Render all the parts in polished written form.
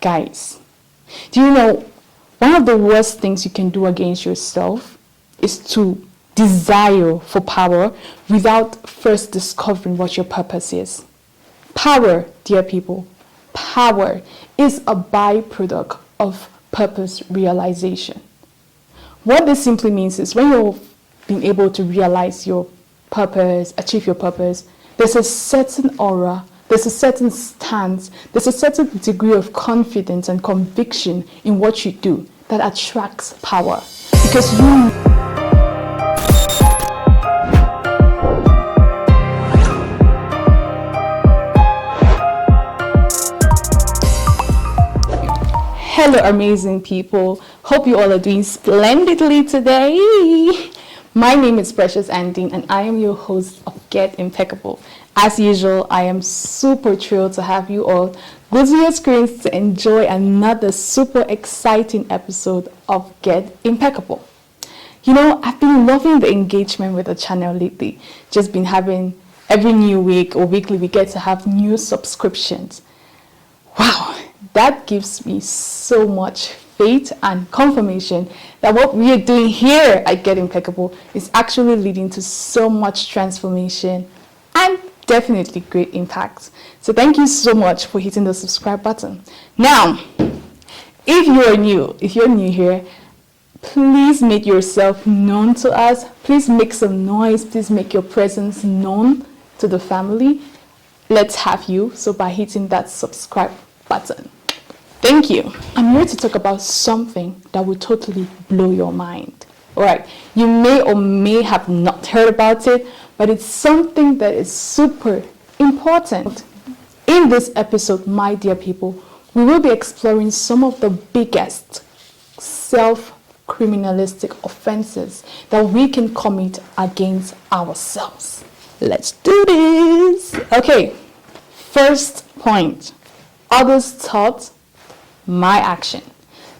Guys, do you know one of the worst things you can do against yourself is to desire for power without first discovering what your purpose is? Power, dear people, power is a byproduct of purpose realization. What this simply means is when you've been able to realize your purpose, achieve your purpose, there's a certain aura, there's a certain stance, there's a certain degree of confidence and conviction in what you do that attracts power. Because you Hello amazing people, hope you all are doing splendidly today. My name is Precious Andine and I am your host of Get Impeccable. As usual, I am super thrilled to have you all go to your screens to enjoy another super exciting episode of Get Impeccable. You know, I've been loving the engagement with the channel lately. Just been having every new week or weekly we get to have new subscriptions. Wow, that gives me so much faith and confirmation that what we are doing here at Get Impeccable is actually leading to so much transformation and definitely great impact. So thank you so much for hitting the subscribe button. Now, if you're new here, please make yourself known to us. Please make some noise. Please make your presence known to the family. Let's have you. So by hitting that subscribe button. Thank you. I'm here to talk about something that will totally blow your mind. All right, you may or may have not heard about it, but it's something that is super important. In this episode, my dear people, we will be exploring some of the biggest self-criminalistic offenses that we can commit against ourselves. Let's do this. Okay, first point. Others' thought, my action.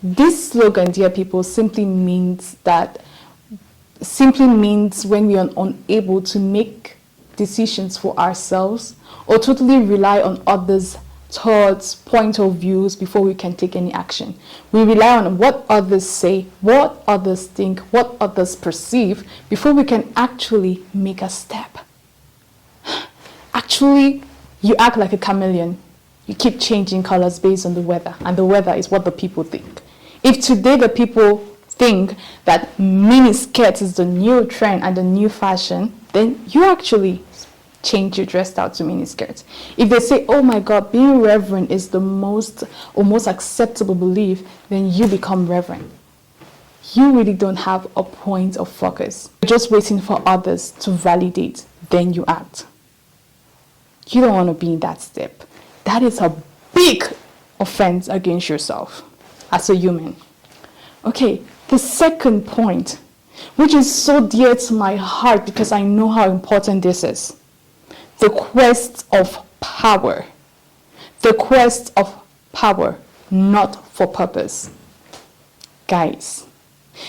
This slogan, dear people, simply means when we are unable to make decisions for ourselves or totally rely on others' thoughts, point of views before we can take any action. We rely on what others say, what others think, what others perceive before we can actually make a step. Actually, you act like a chameleon. You keep changing colors based on the weather, and the weather is what the people think. If today the people think that mini skirts is the new trend and the new fashion, then you actually change your dress out to mini skirts. If they say, oh my God, being reverend is the most acceptable belief, then you become reverend. You really don't have a point of focus. You're just waiting for others to validate, then you act. You don't want to be in that step. That is a big offense against yourself as a human. Okay, the second point, which is so dear to my heart because I know how important this is. The quest of power. The quest of power, not for purpose. Guys,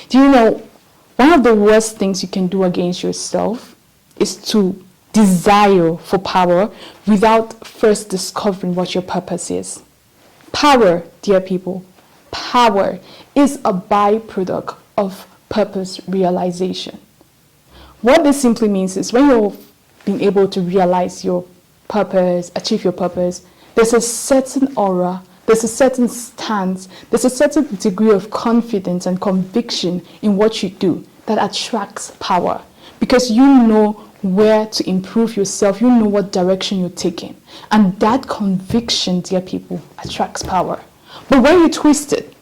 do you know one of the worst things you can do against yourself is to desire for power without first discovering what your purpose is? Power, dear people, power is a byproduct of purpose realization. What this simply means is when you've been able to realize your purpose, achieve your purpose, there's a certain aura, there's a certain stance, there's a certain degree of confidence and conviction in what you do that attracts power. Because you know where to improve yourself, you know what direction you're taking. And that conviction, dear people, attracts power. But when you twist it,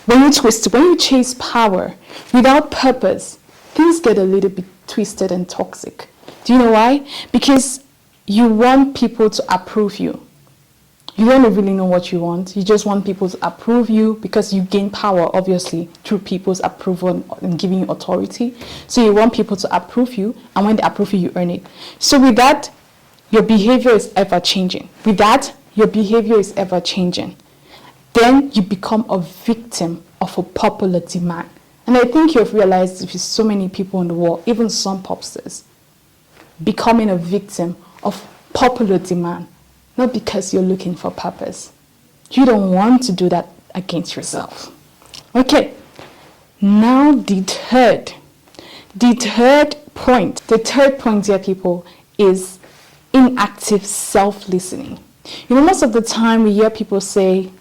when you chase power without purpose, things get a little bit twisted and toxic. Do you know why? Because you want people to approve you. You don't really know what you want. You just want people to approve you because you gain power, obviously, through people's approval and giving you authority. So you want people to approve you, and when they approve you, you earn it. So with that, your behavior is ever changing. Then you become a victim of a popular demand. And I think you've realized if so many people in the world, even some popsters, becoming a victim of popular demand. Not because you're looking for purpose. You don't want to do that against yourself. Okay, now the third point here, people, is inactive self-listening. Most of the time we hear people say,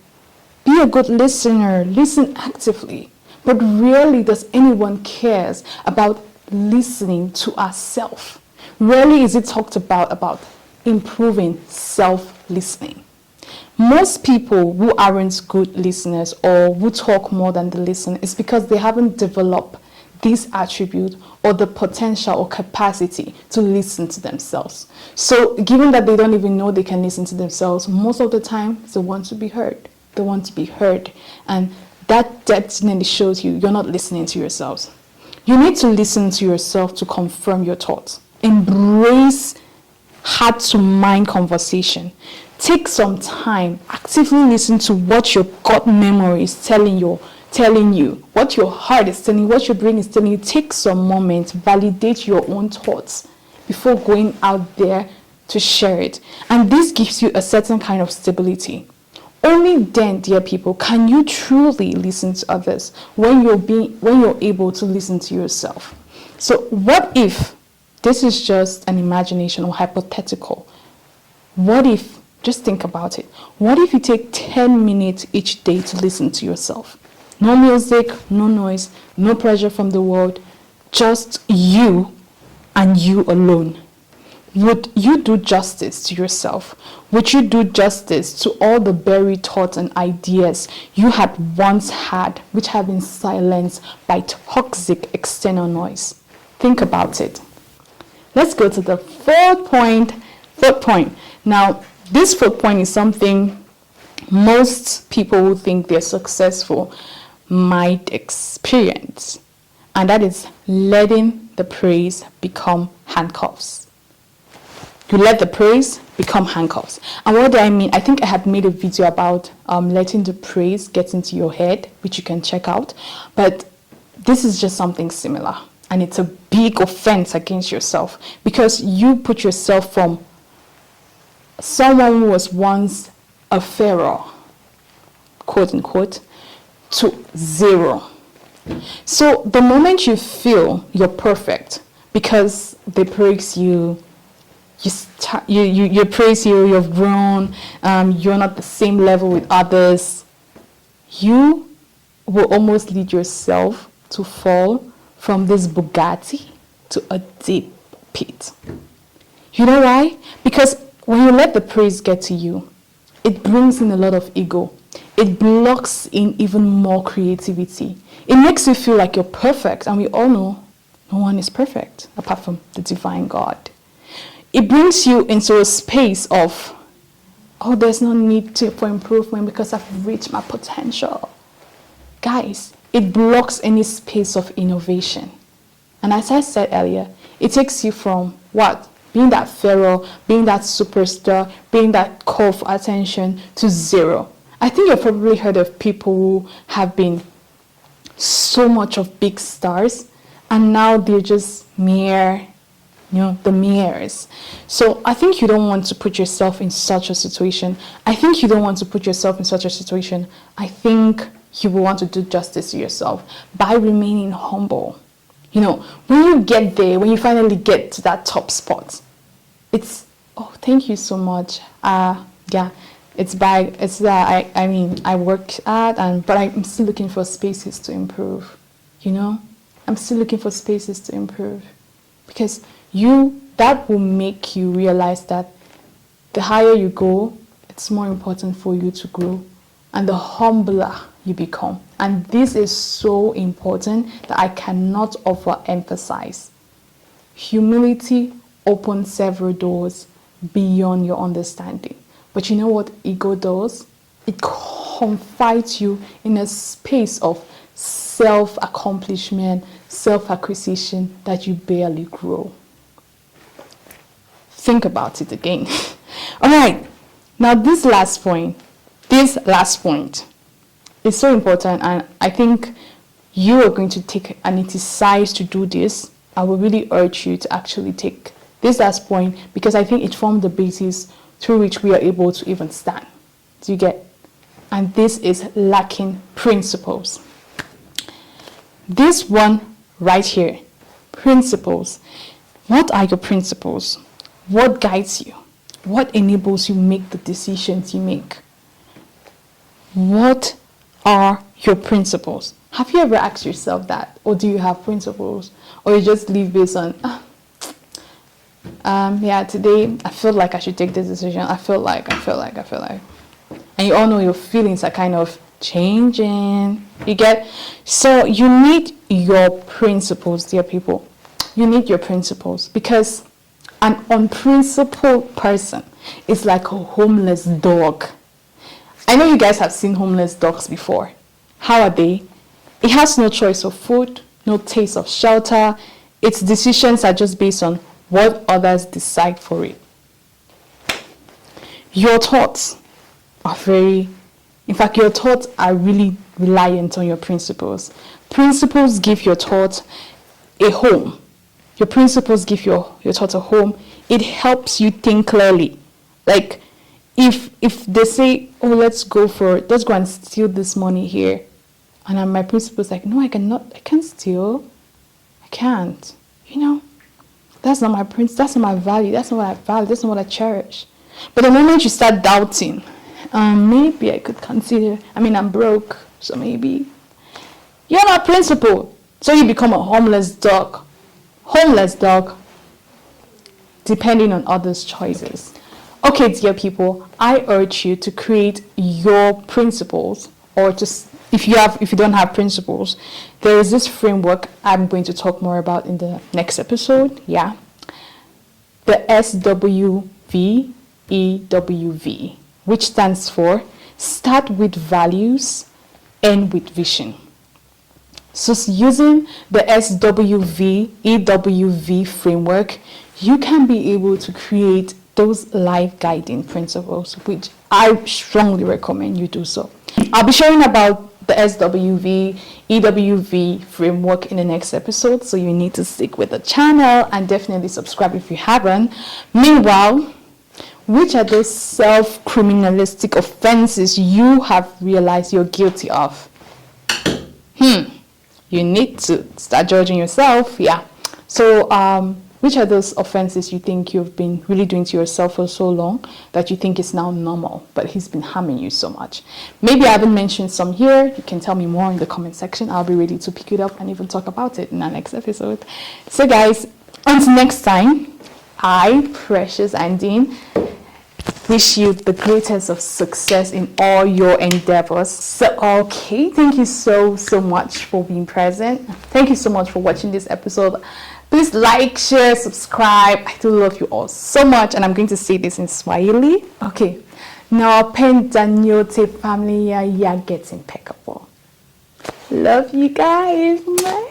be a good listener, listen actively. But rarely does anyone cares about listening to ourselves. Rarely is it talked about improving self-listening. Most people who aren't good listeners or who talk more than they listen is because they haven't developed this attribute or the potential or capacity to listen to themselves. So given that they don't even know they can listen to themselves, most of the time they want to be heard. They want to be heard. And that definitely shows you're not listening to yourselves. You need to listen to yourself to confirm your thoughts. Embrace heart-to-mind conversation. Take some time, actively listen to what your gut memory is telling you, what your heart is telling you, what your brain is telling you. Take some moments, validate your own thoughts before going out there to share it. And this gives you a certain kind of stability. Only then, dear people, can you truly listen to others when you're able to listen to yourself. So what if this is just an imagination or hypothetical? What if, just think about it, what if you take 10 minutes each day to listen to yourself? No music, no noise, no pressure from the world, just you and you alone. Would you do justice to yourself? Would you do justice to all the buried thoughts and ideas you had once had, which have been silenced by toxic external noise? Think about it. Let's go to the fourth point. Now, this fourth point is something most people who think they're successful might experience, and that is letting the praise become handcuffs. You let the praise become handcuffs. And what do I mean? I think I had made a video about letting the praise get into your head, which you can check out. But this is just something similar. And it's a big offense against yourself because you put yourself from someone who was once a pharaoh, quote unquote, to zero. So the moment you feel you're perfect because they praise you, you praise you've grown, you're not the same level with others, you will almost lead yourself to fall from this Bugatti to a deep pit. You know why? Because when you let the praise get to you, it brings in a lot of ego. It blocks in even more creativity. It makes you feel like you're perfect, and we all know no one is perfect apart from the divine God. It brings you into a space of, oh, there's no need for improvement because I've reached my potential. Guys, it blocks any space of innovation. And as I said earlier, it takes you from what? Being that pharaoh, being that superstar, being that call for attention to zero. I think you've probably heard of people who have been so much of big stars and now they're just mere, the mirrors. So I think you don't want to put yourself in such a situation. I think you will want to do justice to yourself by remaining humble. When you get there, when you finally get to that top spot, it's, oh, thank you so much. I worked hard, but I'm still looking for spaces to improve. I'm still looking for spaces to improve. Because that will make you realize that the higher you go, it's more important for you to grow, and the humbler you become. And this is so important that I cannot overemphasize. Humility opens several doors beyond your understanding. But you know what ego does? It confines you in a space of self-accomplishment, self-acquisition that you barely grow. Think about it again. All right. Now this last point is so important, and I think you are going to take and it is size to do this. I will really urge you to actually take this last point because I think it forms the basis through which we are able to even stand. Do you get? and this is lacking principles. This one right here, principles. What are your principles? What guides you? What enables you make the decisions you make? What are your principles? Have you ever asked yourself that? Or do you have principles? Or you just live based on, today I feel like I should take this decision. I feel like. And you all know your feelings are kind of changing. You get? So you need your principles, dear people. You need your principles, because an unprincipled person is like a homeless dog. I know you guys have seen homeless dogs before. How are they? It has no choice of food, no taste of shelter. Its decisions are just based on what others decide for it. Your thoughts are your thoughts are really reliant on your principles. Principles give your thoughts a home. Your principles give your thoughts a home. It helps you think clearly. Like, if they say, oh, let's go and steal this money here. And my principles like, no, I can't steal. I can't. That's not my that's not my value. That's not what I value. That's not what I cherish. But the moment you start doubting, maybe I could consider, I'm broke, so maybe. You're not principled. So you become a homeless dog. Homeless dog, depending on others' choices. Okay, dear people, I urge you to create your principles, or just if you don't have principles, there is this framework I'm going to talk more about in the next episode. Yeah, the SWVEWV, which stands for start with values, end with vision. So using the SWVEWV framework, you can be able to create those life guiding principles, which I strongly recommend you do so. I'll be sharing about the SWVEWV framework in the next episode, so you need to stick with the channel and definitely subscribe if you haven't. Meanwhile, which are those self-criminalistic offenses you have realized you're guilty of? You need to start judging yourself. Yeah. So which are those offenses you think you've been really doing to yourself for so long that you think is now normal, but he's been harming you so much? Maybe I haven't mentioned some here. You can tell me more in the comment section. I'll be ready to pick it up and even talk about it in our next episode. So guys, until next time, I, Precious Andine, wish you the greatest of success in all your endeavors. So, okay, thank you so much for being present. Thank you so much for watching this episode. Please like, share, subscribe. I do love you all so much, and I'm going to say this in Swahili. Okay, nawapenda nyote familia ya Gets Impeccable. Love you guys. Bye.